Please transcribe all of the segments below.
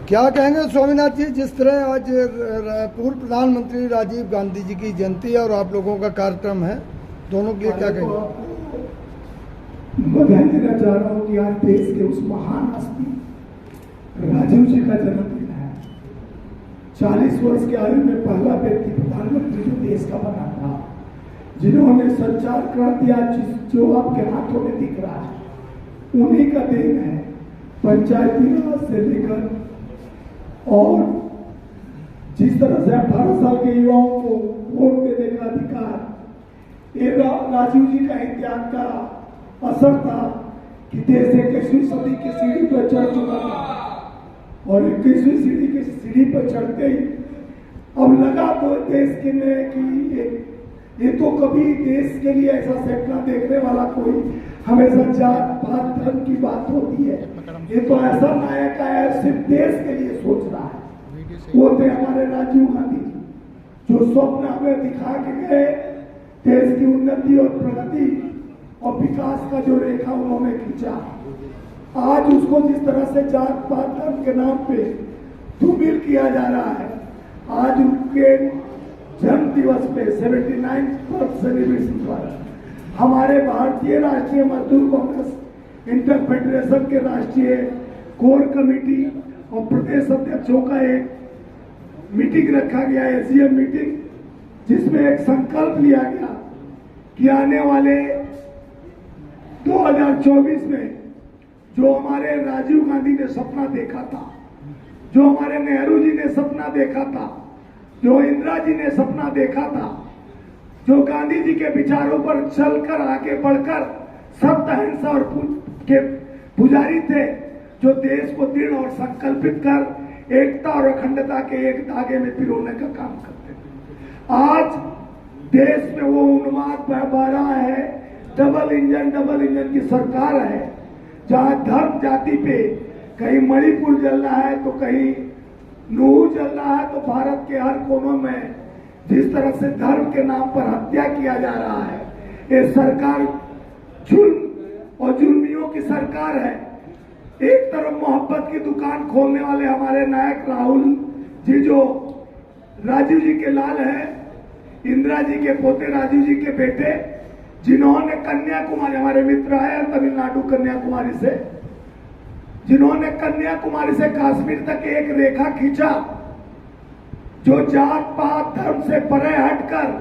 क्या कहेंगे स्वामीनाथ जी, जिस तरह आज पूर्व प्रधानमंत्री राजीव गांधी जी की जयंती है और आप लोगों का कार्यक्रम है, दोनों के लिए क्या कहेंगे? बधाई देना चाह रहा हूँ कि आज देश के उस महान हस्ती राजीव जी का जन्मदिन है। 40 वर्ष की आयु में पहला व्यक्ति प्रधानमंत्री जो देश का बना था, जिन्होंने संचार क्रांति आज जो आपके हाथों में दिख रहा है, उन्हीं का देन है। पंचायती राज से लेकर और जिस तरह से 18 साल के युवाओं को वोट देने का अधिकार, ये राजीव जी का त्याग का असर था कि देश 21वीं सदी की सीढ़ी पर चढ़ चुका था और 21वीं सीढ़ी की सीढ़ी पर चढ़ते ही अब लगा तो देश के में कि ये तो कभी देश के लिए ऐसा सपना देखने वाला कोई हमेशा जात पात धर्म की बात होती है, ये तो ऐसा नायक है सिर्फ देश के लिए सोच रहा है। वो थे हमारे राजीव गांधी जी, जो स्वप्न हमें दिखा के गए, देश की उन्नति और प्रगति और विकास का जो रेखा उन्होंने खींचा। आज उसको जिस तरह से जात पात धर्म के नाम पे धूमिल किया जा रहा है, आज उनके जन्म दिवस पे 79 बर्थ सेलिब्रेशन पर हमारे भारतीय राष्ट्रीय मजदूर कांग्रेस इंटर फेडरेशन के राष्ट्रीय कोर कमेटी और प्रदेश अध्यक्षों का एक मीटिंग रखा गया, एसडीएम मीटिंग, जिसमें एक संकल्प लिया गया कि आने वाले 2024 में जो हमारे राजीव गांधी ने सपना देखा था, जो हमारे नेहरू जी ने सपना देखा था, जो इंदिरा जी ने सपना देखा था, जो गांधी जी के विचारों पर चलकर आगे बढ़कर सत्य अहिंसा और के पुजारी थे, जो देश को दृढ़ और संकल्पित कर एकता और अखंडता के एक धागे में पिरोने का काम करते थे। आज देश में वो उन्माद बह रहा है, डबल इंजन की सरकार है, जहां धर्म जाति पे कहीं मणिपुर जल रहा है तो कहीं नूह जल रहा है, तो भारत के हर कोनों में जिस तरह से धर्म के नाम पर हत्या किया जा रहा है, ये सरकार जुल्म और जुल्मियों की सरकार है। एक तरफ मोहब्बत की दुकान खोलने वाले हमारे नायक राहुल जी, जो राजीव जी के लाल हैं, इंदिरा जी के पोते, राजीव जी के बेटे, जिन्होंने कन्याकुमारी, हमारे मित्र आए तमिलनाडु कन्याकुमारी से, जिन्होंने कन्याकुमारी से कश्मीर तक एक रेखा खींचा, जो जात पात धर्म से परे हटकर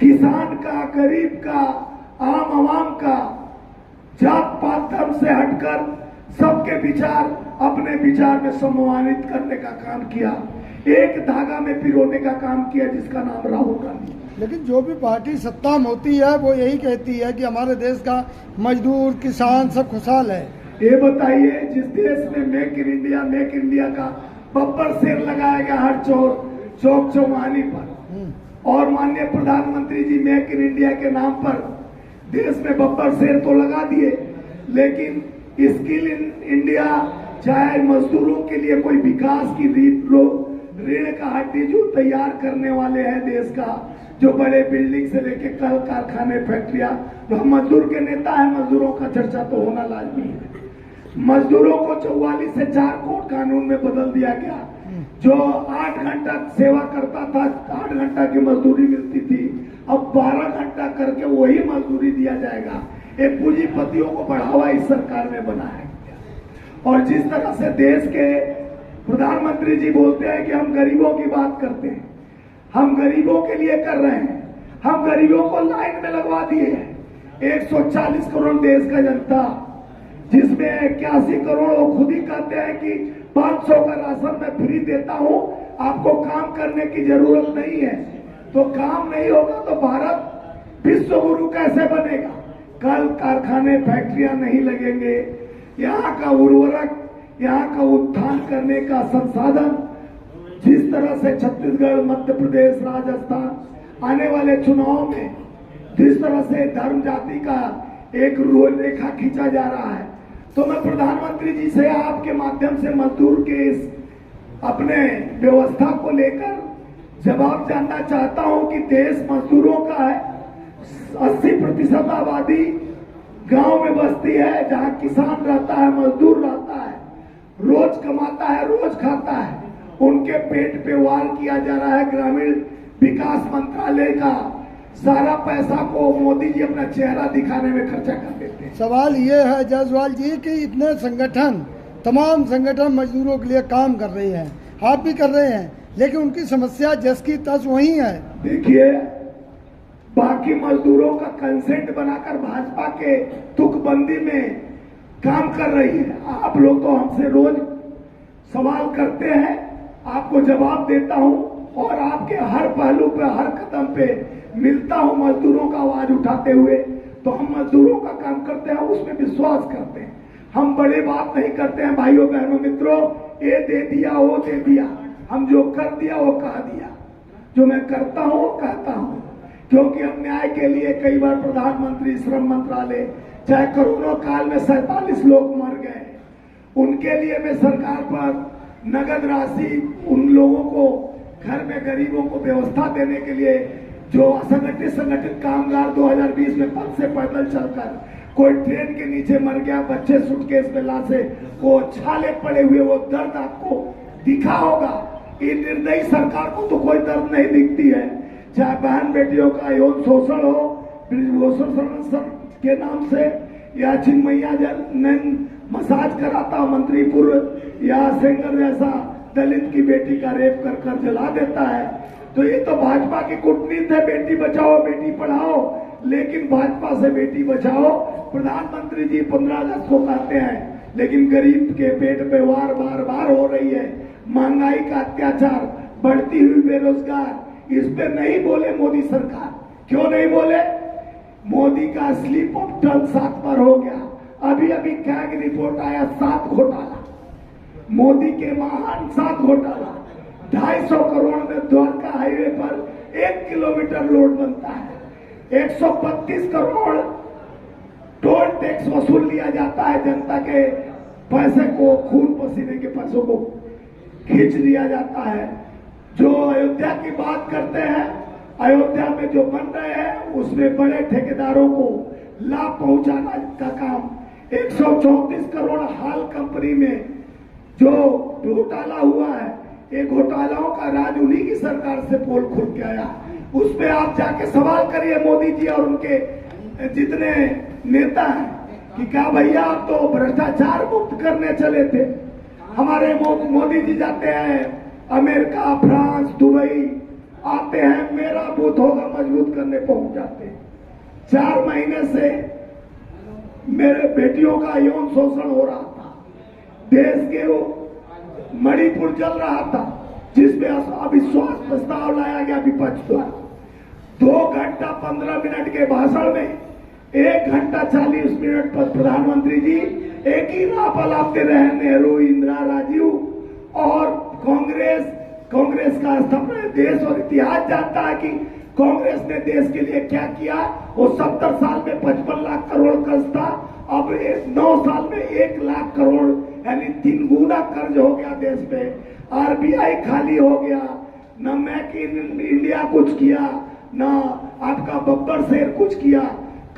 किसान का, गरीब का, आम आवाम का, जात पात धर्म से हटकर सबके विचार अपने विचार में सम्मानित करने का काम किया, एक धागा में पिरोने का काम किया, जिसका नाम राहुल गांधी। लेकिन जो भी पार्टी सत्ता में होती है वो यही कहती है कि हमारे देश का मजदूर, किसान सब खुशहाल है। ये बताइए, जिस देश में मेक इन इंडिया का बब्बर शेर लगाया गया हर चौक चौमानी पर, और माननीय प्रधानमंत्री जी मेक इन इंडिया के नाम पर देश में बब्बर शेर तो लगा दिए, लेकिन स्किल इन इंडिया, चाहे मजदूरों के लिए कोई विकास की रीढ़ का हड्डी जो तैयार करने वाले हैं देश का, जो बड़े बिल्डिंग से लेके कल कारखाने, फैक्ट्रियां, तो हम मजदूर के नेता है, मजदूरों का चर्चा तो होना लाजमी है। मजदूरों को 44 से 4 कोड कानून में बदल दिया गया, जो 8 घंटा सेवा करता था, 8 घंटा की मजदूरी मिलती थी, अब 12 घंटा करके वही मजदूरी दिया जाएगा। ये पूंजीपतियों को बढ़ावा इस सरकार में बनाया गया। और जिस तरह से देश के प्रधानमंत्री जी बोलते हैं कि हम गरीबों की बात करते हैं, हम गरीबों के लिए कर रहे हैं, हम गरीबों को लाइन में लगवा दिए हैं। 140 करोड़ देश का जनता, जिसमें 81 करोड़ वो खुद ही कहते हैं कि 500 का राशन मैं फ्री देता हूं, आपको काम करने की जरूरत नहीं है। तो काम नहीं होगा तो भारत विश्व गुरु कैसे बनेगा? कल कारखाने, फैक्ट्रियां नहीं लगेंगे, यहाँ का उर्वरक, यहाँ का उत्थान करने का संसाधन, जिस तरह से छत्तीसगढ़, मध्य प्रदेश, राजस्थान आने वाले चुनाव में जिस तरह से धर्म जाति का एक रेखा खींचा जा रहा है, तो मैं प्रधानमंत्री जी से आपके माध्यम से मजदूर के इस अपने व्यवस्था को लेकर जवाब जानना चाहता हूं कि देश मजदूरों का है। 80% आबादी गांव में बसती है, जहां किसान रहता है, मजदूर रहता है, रोज कमाता है, रोज खाता आता है उनके पेट पे वार किया जा रहा है। ग्रामीण विकास मंत्रालय का सारा पैसा को मोदी जी अपना चेहरा दिखाने में खर्चा कर देते हैं। सवाल ये है जायसवाल जी कि इतने संगठन, तमाम संगठन मजदूरों के लिए काम कर रहे हैं, आप भी कर रहे हैं, लेकिन उनकी समस्या जस की तस वही है। देखिए, बाकी मजदूरों का कंसेंट बनाकर भाजपा के तुकबंदी में काम कर रही है। आप लोग तो हमसे रोज सवाल करते हैं, आपको जवाब देता हूं और आपके हर पहलू पे, हर कदम पे मिलता हूं मजदूरों का आवाज उठाते हुए। तो हम मजदूरों का काम करते हैं, उसमें विश्वास करते हैं। हम बड़ी बात नहीं करते हैं भाइयों बहनों मित्रों, ये दे दिया वो दे दिया। हम जो कर दिया वो कह दिया, जो मैं करता हूं वो कहता हूं। क्योंकि हम न्याय के लिए कई बार प्रधानमंत्री, श्रम मंत्रालय, चाहे कोरोना काल में 47 लोग मर गए, उनके लिए मैं सरकार पर नगद राशि उन लोगों को, घर में गरीबों को व्यवस्था देने के लिए, जो असंगठित संगठित कामगार 2020 में पद से पैदल चलकर कोई ट्रेन के नीचे मर गया, बच्चे सूटकेस में लाशे, वो छाले पड़े हुए, वो दर्द आपको दिखा होगा। इन निर्दयी सरकार को तो कोई दर्द नहीं दिखती है। चाहे बहन बेटियों का यौन शोषण हो, शोषण के नाम से, या चिन्मैया ने मसाज कराता मंत्रीपुर, या सेंगर जैसा दलित की बेटी का रेप कर कर जला देता है। तो ये तो भाजपा की कूटनीति है, बेटी बचाओ बेटी पढ़ाओ। लेकिन भाजपा से बेटी बचाओ प्रधानमंत्री जी 15 अगस्त को कहते हैं, लेकिन गरीब के पेट पे वार बार बार हो रही है। महंगाई का अत्याचार, बढ़ती हुई बेरोजगार, इस पे नहीं बोले मोदी सरकार। क्यों नहीं बोले? मोदी का स्लिप ऑफ टंग 7 बार हो गया। अभी अभी कैग रिपोर्ट आया, 7 घोटाला, मोदी के महान 7 घोटाला। 250 करोड़ में द्वारका हाईवे पर 1 किलोमीटर रोड बनता है। 132 करोड़ टोल टैक्स वसूल लिया जाता है। जनता के पैसे को, खून पसीने के पैसों को खींच लिया जाता है। जो अयोध्या की बात करते हैं, अयोध्या में जो बन रहे हैं उसमें बड़े ठेकेदारों को लाभ पहुंचाना का काम। 134 करोड़ हाल कंपनी में जो घोटाला हुआ है, ये घोटालाओं का राज उन्हीं की सरकार से पोल खुल के आया। उस पे आप जाके सवाल करिए मोदी जी और उनके जितने नेता हैं कि क्या भैया आप तो भ्रष्टाचार मुक्त करने चले थे। हमारे मोदी जी जाते हैं अमेरिका, फ्रांस, दुबई, आते हैं मेरा बूथ होगा मजबूत करने पहुंच जाते हैं। 4 महीने से मेरे बेटियों का यौन शोषण हो रहा था, देश के वो मणिपुर जल रहा था, जिसमें अविश्वास प्रस्ताव लाया गया विपक्ष द्वारा। 2 घंटा 15 मिनट के भाषण में 1 घंटा 40 मिनट पर प्रधानमंत्री जी एक ही नाप अलापते रहे, नेहरू, इंदिरा, राजीव और कांग्रेस का स्थापना। देश और इतिहास जानता है कि कांग्रेस ने देश के लिए क्या किया। वो 70 साल में 55 लाख करोड़ कर्ज था, अब 9 साल में 1 लाख करोड़, यानी 3 गुना कर्ज हो गया देश पे। आरबीआई खाली हो गया, न मेक इन इंडिया कुछ किया, न आपका बब्बर शेर कुछ किया,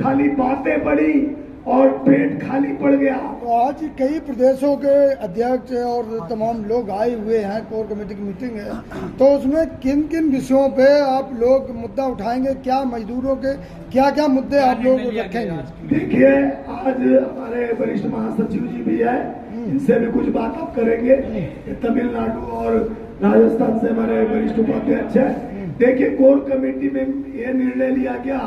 खाली बातें बढ़ी और पेट खाली पड़ गया। तो आज कई प्रदेशों के अध्यक्ष और तमाम लोग आए हुए हैं, कोर कमेटी की मीटिंग है, तो उसमें किन किन विषयों पे आप लोग मुद्दा उठाएंगे? क्या मजदूरों के क्या क्या मुद्दे आप लोग रखेंगे? देखिए, आज हमारे वरिष्ठ महासचिव जी भी है, इनसे भी कुछ बात आप करेंगे। तमिलनाडु और राजस्थान से हमारे वरिष्ठ उपाध्यक्ष है। देखिए, कोर कमेटी में ये निर्णय लिया गया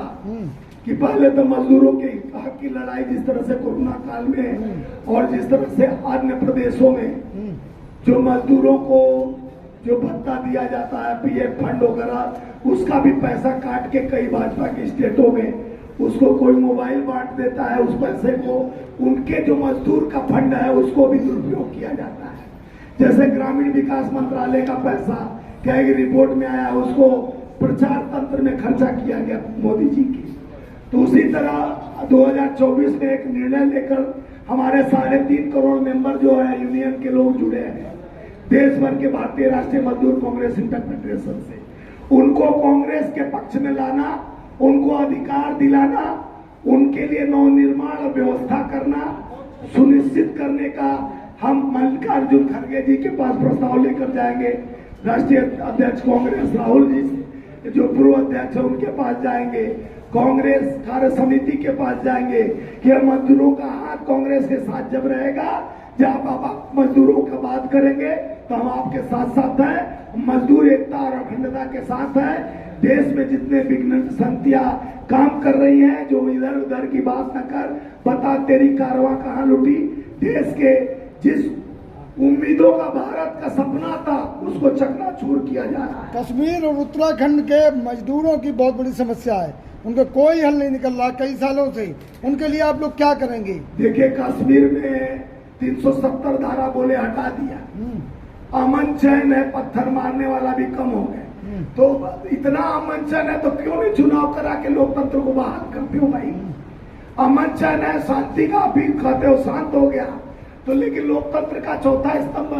कि पहले तो मजदूरों के हक की लड़ाई, जिस तरह से कोरोना काल में और जिस तरह से अन्य प्रदेशों में जो मजदूरों को जो भत्ता दिया जाता है, पीएफ फंड वगैरह, उसका भी पैसा काट के कई भाजपा के स्टेटों में उसको कोई मोबाइल बांट देता है। उस पैसे को, उनके जो मजदूर का फंड है उसको भी दुरुपयोग किया जाता है। जैसे ग्रामीण विकास मंत्रालय का पैसा क्या रिपोर्ट में आया, उसको प्रचार तंत्र में खर्चा किया गया मोदी जी की। तो उसी तरह 2024 में एक निर्णय लेकर हमारे 3.5 करोड़ मेंबर जो है यूनियन के लोग जुड़े हैं देश भर के भारतीय राष्ट्रीय मजदूर कांग्रेस इंटरफेडरेशन से, उनको कांग्रेस के पक्ष में लाना, उनको अधिकार दिलाना, उनके लिए नवनिर्माण व्यवस्था करना, सुनिश्चित करने का हम मल्लिकार्जुन खड़गे जी के पास प्रस्ताव लेकर जाएंगे, राष्ट्रीय अध्यक्ष कांग्रेस राहुल जी जो पूर्व अध्यक्ष है उनके पास जाएंगे, कांग्रेस कार्य समिति के पास जाएंगे कि मजदूरों का हाथ कांग्रेस के साथ जब रहेगा, जब आप मजदूरों की बात करेंगे तो हम आपके साथ साथ हैं। मजदूर एकता और अखंडता के साथ है। देश में जितने विघ्न संतियां काम कर रही हैं, जो इधर उधर की बात न कर, बता तेरी कारवां कहां लुटी। देश के जिस उम्मीदों का भारत का सपना था उसको चकनाचूर किया जा रहा है। कश्मीर और उत्तराखंड के मजदूरों की बहुत बड़ी समस्या है, उनका कोई हल नहीं निकल रहा कई सालों से, उनके लिए आप लोग क्या करेंगे? देखिए, कश्मीर में 370 धारा बोले हटा दिया, अमन चैन है, पत्थर मारने वाला भी कम हो गए। तो इतना अमन चैन है तो क्यों नहीं चुनाव करा के लोकतंत्र को बहाल करते हो भाई? अमन चैन है, शांति का अपील कहते हो, शांत हो गया तो, लेकिन लोकतंत्र का चौथा स्तंभ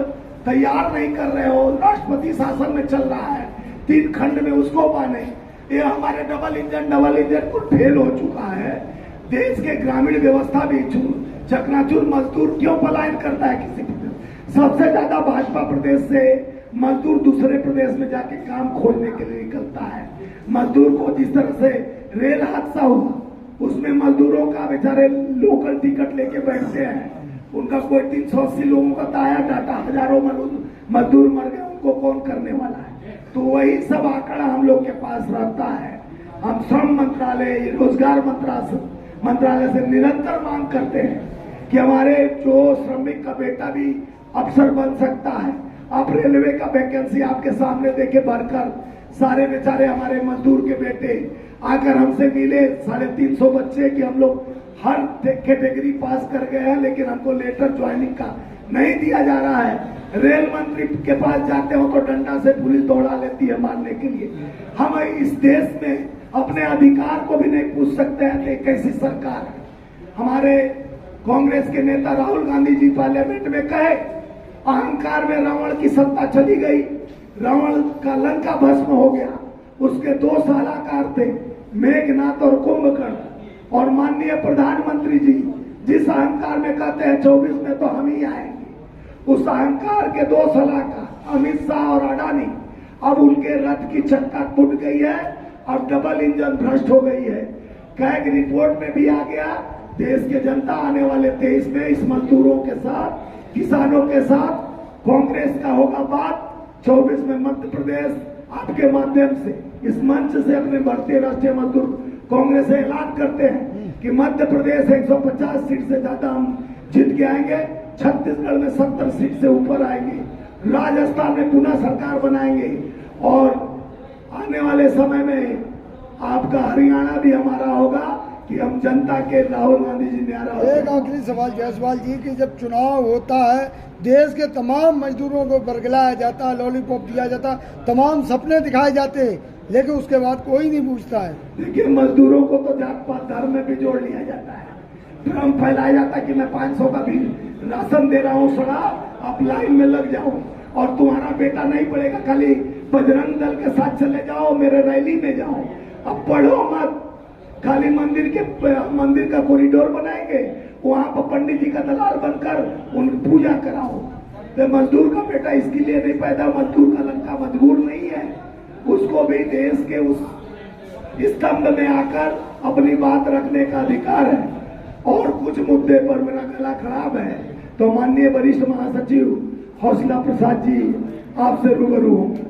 तैयार नहीं कर रहे हो। राष्ट्रपति शासन में चल रहा है, 3 खंड में उसको माने। ये हमारे डबल इंजन को फेल हो चुका है। देश के ग्रामीण व्यवस्था भी चकनाचूर। मजदूर क्यों पलायन करता है किसी प्रदेश? सबसे ज्यादा भाजपा प्रदेश से मजदूर दूसरे प्रदेश में जाके काम खोजने के लिए निकलता है। मजदूर को जिस तरह से रेल हादसा हुआ उसमें मजदूरों का बेचारे लोकल टिकट लेके बैठते हैं, उनका कोई 380 लोगों का ताया डाटा, हजारों मजदूर मर गए, उनको कौन करने वाला है? तो वही सब आंकड़ा हम लोग के पास रहता है। हम श्रम मंत्रालय, रोजगार मंत्रालय से निरंतर मांग करते हैं कि हमारे जो श्रमिक का बेटा भी अफसर बन सकता है। आप रेलवे का वैकेंसी आपके सामने देखे भरकर, सारे बेचारे हमारे मजदूर के बेटे आकर हमसे मिले, 350 बच्चे कि हम लोग हर कैटेगरी पास कर गए हैं, लेकिन हमको लेटर ज्वाइनिंग का नहीं दिया जा रहा है। रेल मंत्री के पास जाते हो तो डंडा से पुलिस दौड़ा लेती है मारने के लिए। हम इस देश में अपने अधिकार को भी नहीं पूछ सकते हैं, तो कैसी सरकार है? हमारे कांग्रेस के नेता राहुल गांधी जी पार्लियामेंट में कहे, अहंकार में रावण की सत्ता चली गई, रावण का लंका भस्म हो गया। उसके 2 सलाहकार थे, मेघनाथ और कुंभकर्ण। और माननीय प्रधानमंत्री जी जिस अहंकार में कहते हैं 24 में तो हम ही आएंगे, उस अहंकार के 2 सलाहकार अमित शाह और अडानी, अब उनके रथ की चक्का टूट गई है, अब डबल इंजन भ्रष्ट हो गई है। कैग रिपोर्ट में भी आ गया, देश के जनता आने वाले 23 में इस मजदूरों के साथ, किसानों के साथ कांग्रेस का होगा बात। 24 में मध्य प्रदेश आपके माध्यम से, इस मंच से अपने भारतीय राष्ट्रीय मजदूर कांग्रेस से ऐलान करते हैं कि मध्य प्रदेश 150 सीट से ज्यादा हम जीत के आएंगे, छत्तीसगढ़ में 70 सीट से ऊपर आएंगे, राजस्थान में पुनः सरकार बनाएंगे और आने वाले समय में आपका हरियाणा भी हमारा होगा कि हम जनता के राहुल गांधी जी न्यारा। एक आखिरी सवाल जायसवाल जी कि जब चुनाव होता है देश के तमाम मजदूरों को बरगलाया जाता है, लॉलीपॉप दिया जाता है, तमाम सपने दिखाए जाते हैं, लेकिन उसके बाद कोई नहीं पूछता है। देखिए, मजदूरों को तो जात पात धर्म में भी जोड़ लिया जाता है, भ्रम फैलाया जाता है कि मैं 500 का भी राशन दे रहा हूँ, सड़ा आप लाइन में लग जाओ और तुम्हारा बेटा नहीं पड़ेगा, खाली बजरंग दल के साथ चले जाओ, मेरे रैली में जाओ, अब पढ़ो मत, खाली मंदिर का कॉरिडोर बनाएंगे, वहां पर पंडित जी का दलाल बनकर उन पूजा कराओ। तो मजदूर का बेटा इसके लिए नहीं पैदा, मजदूर का लड़का मजबूर नहीं है, उसको भी देश के उस स्तंभ में आकर अपनी बात रखने का अधिकार है। और कुछ मुद्दे पर मेरा गला खराब है तो माननीय वरिष्ठ महासचिव हौसला प्रसाद जी आपसे रूबरू होंगे।